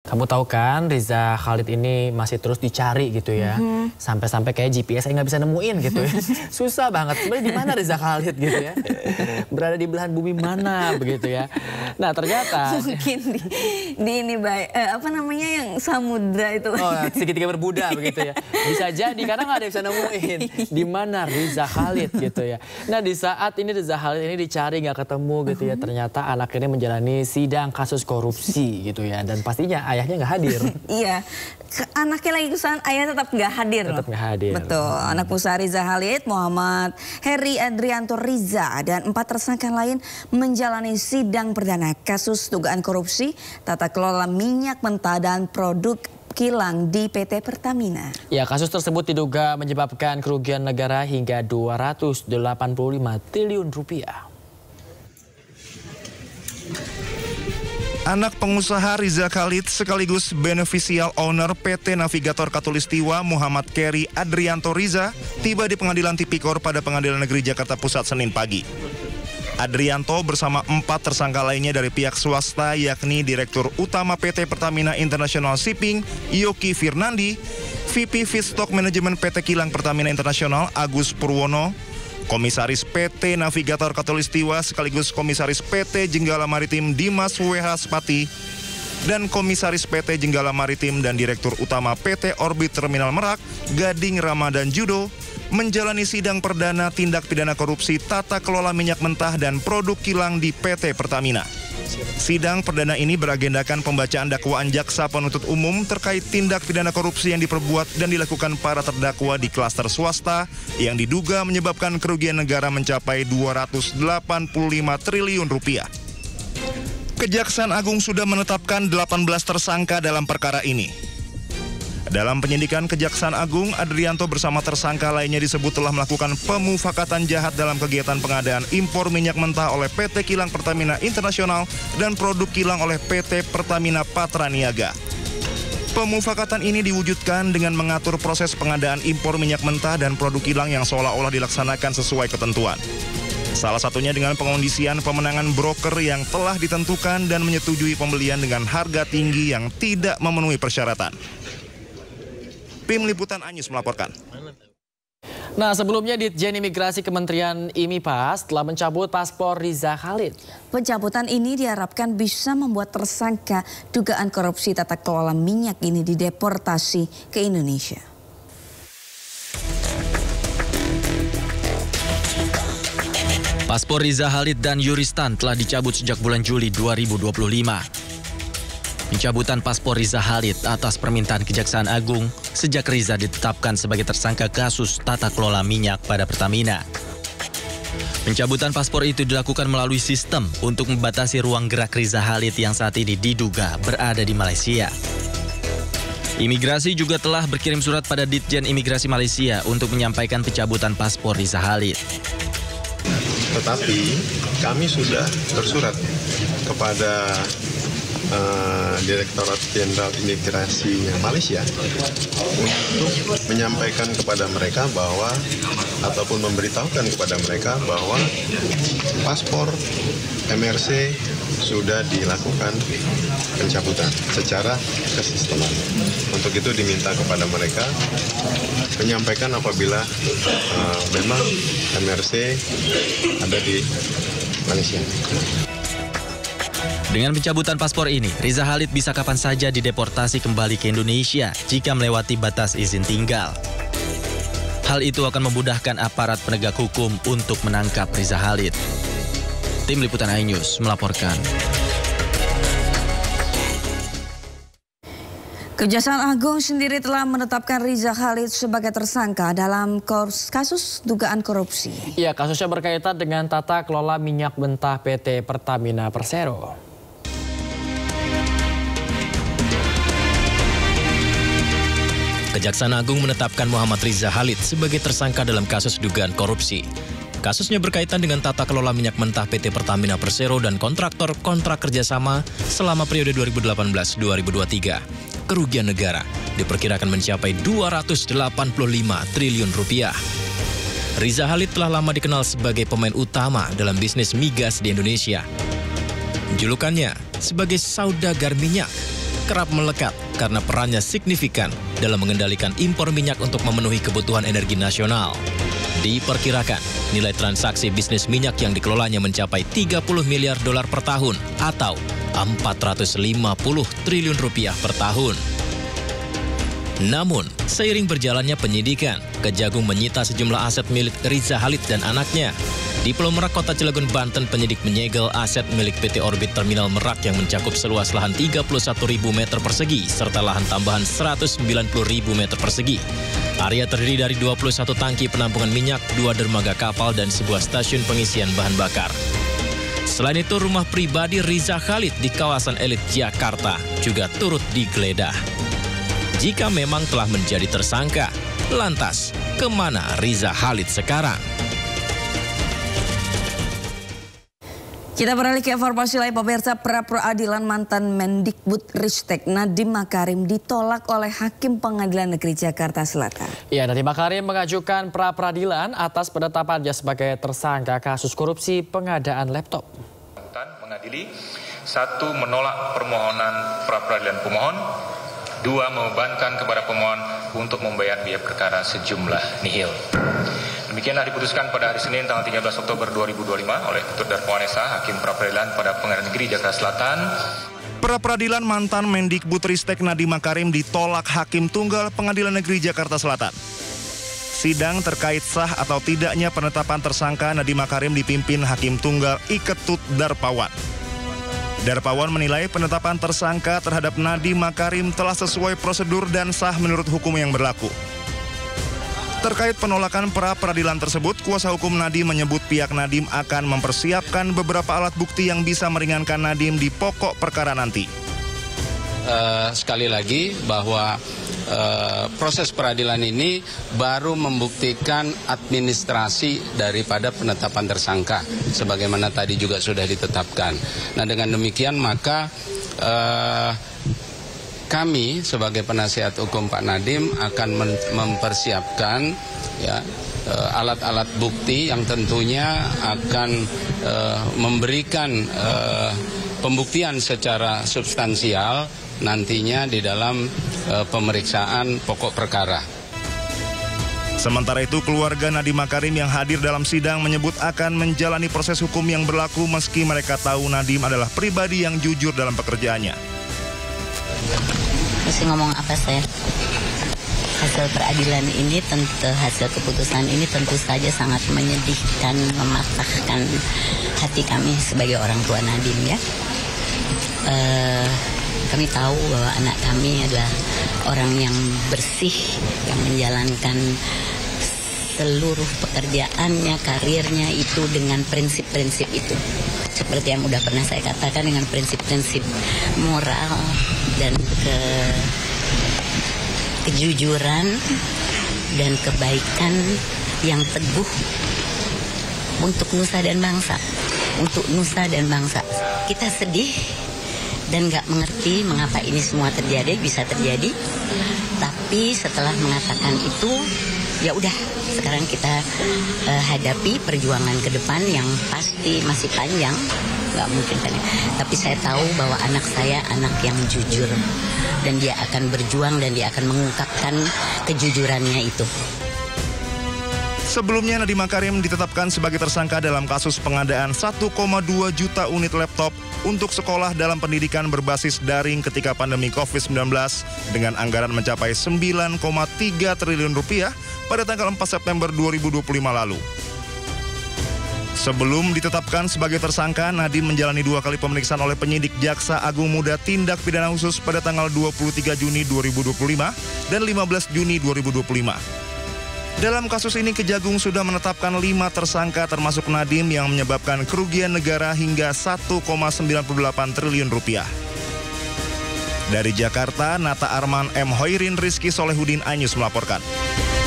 Kamu tahu kan Riza Khalid ini masih terus dicari gitu ya. Sampai-sampai kayak GPS saya nggak bisa nemuin gitu ya. Susah banget. Sebenarnya di mana Riza Khalid gitu ya. Berada di belahan bumi mana begitu ya. Nah ternyata. Mungkin di ini apa namanya yang samudra itu. Oh segitiga berbuda begitu ya. Bisa jadi karena nggak ada yang bisa nemuin. Di mana Riza Khalid gitu ya. Nah di saat ini Riza Khalid ini dicari nggak ketemu gitu ya. Ternyata anak ini menjalani sidang kasus korupsi gitu ya. Dan pastinya ayahnya nggak hadir. Iya, anaknya lagi kesana, ayah tetap nggak hadir. Tetap nggak hadir. Betul, anak usaha Riza Khalid, Muhammad Heri Adrianto Riza dan 4 tersangka lain menjalani sidang perdana kasus dugaan korupsi tata kelola minyak mentah dan produk kilang di PT Pertamina. Ya, kasus tersebut diduga menyebabkan kerugian negara hingga 285 triliun rupiah. Anak pengusaha Riza Khalid sekaligus beneficial owner PT Navigator Katulistiwa Muhammad Heri Adrianto Riza tiba di Pengadilan Tipikor pada Pengadilan Negeri Jakarta Pusat Senin pagi. Adrianto bersama 4 tersangka lainnya dari pihak swasta yakni Direktur Utama PT Pertamina International Shipping Yoki Firnandi, VP Feedstock Management PT Kilang Pertamina Internasional Agus Purwono, Komisaris PT Navigator Katulistiwa sekaligus Komisaris PT Jenggala Maritim Dimas W.H. Spati, dan Komisaris PT Jenggala Maritim dan Direktur Utama PT Orbit Terminal Merak Gading Ramadan Judo menjalani sidang perdana tindak pidana korupsi tata kelola minyak mentah dan produk kilang di PT Pertamina. Sidang perdana ini beragendakan pembacaan dakwaan jaksa penuntut umum terkait tindak pidana korupsi yang diperbuat dan dilakukan para terdakwa di klaster swasta yang diduga menyebabkan kerugian negara mencapai 285 triliun rupiah. Kejaksaan Agung sudah menetapkan 18 tersangka dalam perkara ini. Dalam penyidikan Kejaksaan Agung, Adrianto bersama tersangka lainnya disebut telah melakukan pemufakatan jahat dalam kegiatan pengadaan impor minyak mentah oleh PT Kilang Pertamina Internasional dan produk kilang oleh PT Pertamina Patraniaga. Pemufakatan ini diwujudkan dengan mengatur proses pengadaan impor minyak mentah dan produk kilang yang seolah-olah dilaksanakan sesuai ketentuan. Salah satunya dengan pengondisian pemenangan broker yang telah ditentukan dan menyetujui pembelian dengan harga tinggi yang tidak memenuhi persyaratan. Tim Liputan Anyus melaporkan. Nah, sebelumnya Ditjen Imigrasi Kementerian IMIPAS telah mencabut paspor Riza Khalid. Pencabutan ini diharapkan bisa membuat tersangka dugaan korupsi tata kelola minyak ini dideportasi ke Indonesia. Paspor Riza Khalid dan Yuristan telah dicabut sejak bulan Juli 2025. Pencabutan paspor Riza Khalid atas permintaan Kejaksaan Agung sejak Riza ditetapkan sebagai tersangka kasus tata kelola minyak pada Pertamina. Pencabutan paspor itu dilakukan melalui sistem untuk membatasi ruang gerak Riza Khalid yang saat ini diduga berada di Malaysia. Imigrasi juga telah berkirim surat pada Ditjen Imigrasi Malaysia untuk menyampaikan pencabutan paspor Riza Khalid. Tetapi kami sudah bersurat kepada Direktorat Jenderal Imigrasi Malaysia untuk menyampaikan kepada mereka bahwa ataupun memberitahukan kepada mereka bahwa paspor MRC sudah dilakukan pencabutan secara kesisteman. Untuk itu diminta kepada mereka menyampaikan apabila memang MRC ada di Malaysia. Dengan pencabutan paspor ini, Riza Khalid bisa kapan saja dideportasi kembali ke Indonesia jika melewati batas izin tinggal. Hal itu akan memudahkan aparat penegak hukum untuk menangkap Riza Khalid. Tim Liputan iNews melaporkan. Kejaksaan Agung sendiri telah menetapkan Riza Khalid sebagai tersangka dalam kasus dugaan korupsi. Ya, kasusnya berkaitan dengan tata kelola minyak mentah PT Pertamina Persero. Kejaksaan Agung menetapkan Muhammad Riza Khalid sebagai tersangka dalam kasus dugaan korupsi. Kasusnya berkaitan dengan tata kelola minyak mentah PT Pertamina Persero dan kontraktor kontrak kerjasama selama periode 2018-2023. Kerugian negara diperkirakan mencapai 285 triliun rupiah. Riza Khalid telah lama dikenal sebagai pemain utama dalam bisnis migas di Indonesia. Julukannya sebagai saudagar minyak. kerap melekat karena perannya signifikan dalam mengendalikan impor minyak untuk memenuhi kebutuhan energi nasional. Diperkirakan, nilai transaksi bisnis minyak yang dikelolanya mencapai 30 miliar dolar per tahun atau 450 triliun rupiah per tahun. Namun, seiring berjalannya penyidikan, Kejagung menyita sejumlah aset milik Riza Khalid dan anaknya. Di Pulau Merak, Kota Cilegon, Banten, penyidik menyegel aset milik PT Orbit Terminal Merak yang mencakup seluas lahan 31.000 meter persegi serta lahan tambahan 190.000 meter persegi. Area terdiri dari 21 tangki penampungan minyak, 2 dermaga kapal, dan sebuah stasiun pengisian bahan bakar. Selain itu, rumah pribadi Riza Khalid di kawasan elit Jakarta juga turut digeledah. Jika memang telah menjadi tersangka, lantas kemana Riza Khalid sekarang? Kita beralih ke informasi lain, pemirsa. Pra-peradilan mantan Mendikbudristek Nadiem Makarim ditolak oleh Hakim Pengadilan Negeri Jakarta Selatan. Ya, Nadiem Makarim mengajukan pra-peradilan atas penetapannya sebagai tersangka kasus korupsi pengadaan laptop. Mengadili, 1. Menolak permohonan pra-peradilan pemohon, 2. Membebankan kepada pemohon untuk membayar biaya perkara sejumlah nihil. Demikianlah diputuskan pada hari Senin tanggal 13 Oktober 2025 oleh Ketua Darmawan SH, Hakim Pra-Peradilan pada Pengadilan Negeri Jakarta Selatan. Pra-peradilan mantan Mendikbudristek Nadiem Makarim ditolak Hakim Tunggal Pengadilan Negeri Jakarta Selatan. Sidang terkait sah atau tidaknya penetapan tersangka Nadiem Makarim dipimpin Hakim Tunggal Iketut Darpawan. Darpawan menilai penetapan tersangka terhadap Nadiem Makarim telah sesuai prosedur dan sah menurut hukum yang berlaku. Terkait penolakan pra-peradilan tersebut, kuasa hukum Nadiem menyebut pihak Nadiem akan mempersiapkan beberapa alat bukti yang bisa meringankan Nadiem di pokok perkara nanti. Sekali lagi bahwa proses peradilan ini baru membuktikan administrasi daripada penetapan tersangka, sebagaimana tadi juga sudah ditetapkan. Nah, dengan demikian maka kami sebagai penasihat hukum Pak Nadiem akan mempersiapkan ya alat-alat bukti yang tentunya akan memberikan pembuktian secara substansial nantinya di dalam pemeriksaan pokok perkara. Sementara itu, keluarga Nadiem Makarim yang hadir dalam sidang menyebut akan menjalani proses hukum yang berlaku meski mereka tahu Nadiem adalah pribadi yang jujur dalam pekerjaannya. Mesti ngomong apa saya? Hasil peradilan ini hasil keputusan ini tentu saja sangat menyedihkan, mematahkan hati kami sebagai orang tua Nadiem ya. Kami tahu bahwa anak kami adalah orang yang bersih, yang menjalankan seluruh pekerjaannya, karirnya itu dengan prinsip-prinsip itu. Seperti yang udah pernah saya katakan, dengan prinsip-prinsip moral dan kejujuran dan kebaikan yang teguh untuk nusa dan bangsa. Untuk nusa dan bangsa. Kita sedih dan nggak mengerti mengapa ini semua bisa terjadi. Tapi setelah mengatakan itu, ya udah, sekarang kita hadapi perjuangan ke depan yang pasti masih panjang, nggak mungkin panjang. Tapi saya tahu bahwa anak saya anak yang jujur dan dia akan berjuang dan dia akan mengungkapkan kejujurannya itu. Sebelumnya Nadiem Makarim ditetapkan sebagai tersangka dalam kasus pengadaan 1,2 juta unit laptop untuk sekolah dalam pendidikan berbasis daring ketika pandemi COVID-19 dengan anggaran mencapai 9,3 triliun rupiah pada tanggal 4 September 2025 lalu. Sebelum ditetapkan sebagai tersangka, Nadiem menjalani 2 kali pemeriksaan oleh penyidik Jaksa Agung Muda Tindak Pidana Khusus pada tanggal 23 Juni 2025 dan 15 Juni 2025. Dalam kasus ini, Kejagung sudah menetapkan 5 tersangka termasuk Nadiem yang menyebabkan kerugian negara hingga 1,98 triliun rupiah. Dari Jakarta, Nata Arman, M. Hoirin, Rizky Solehudin, iNews melaporkan.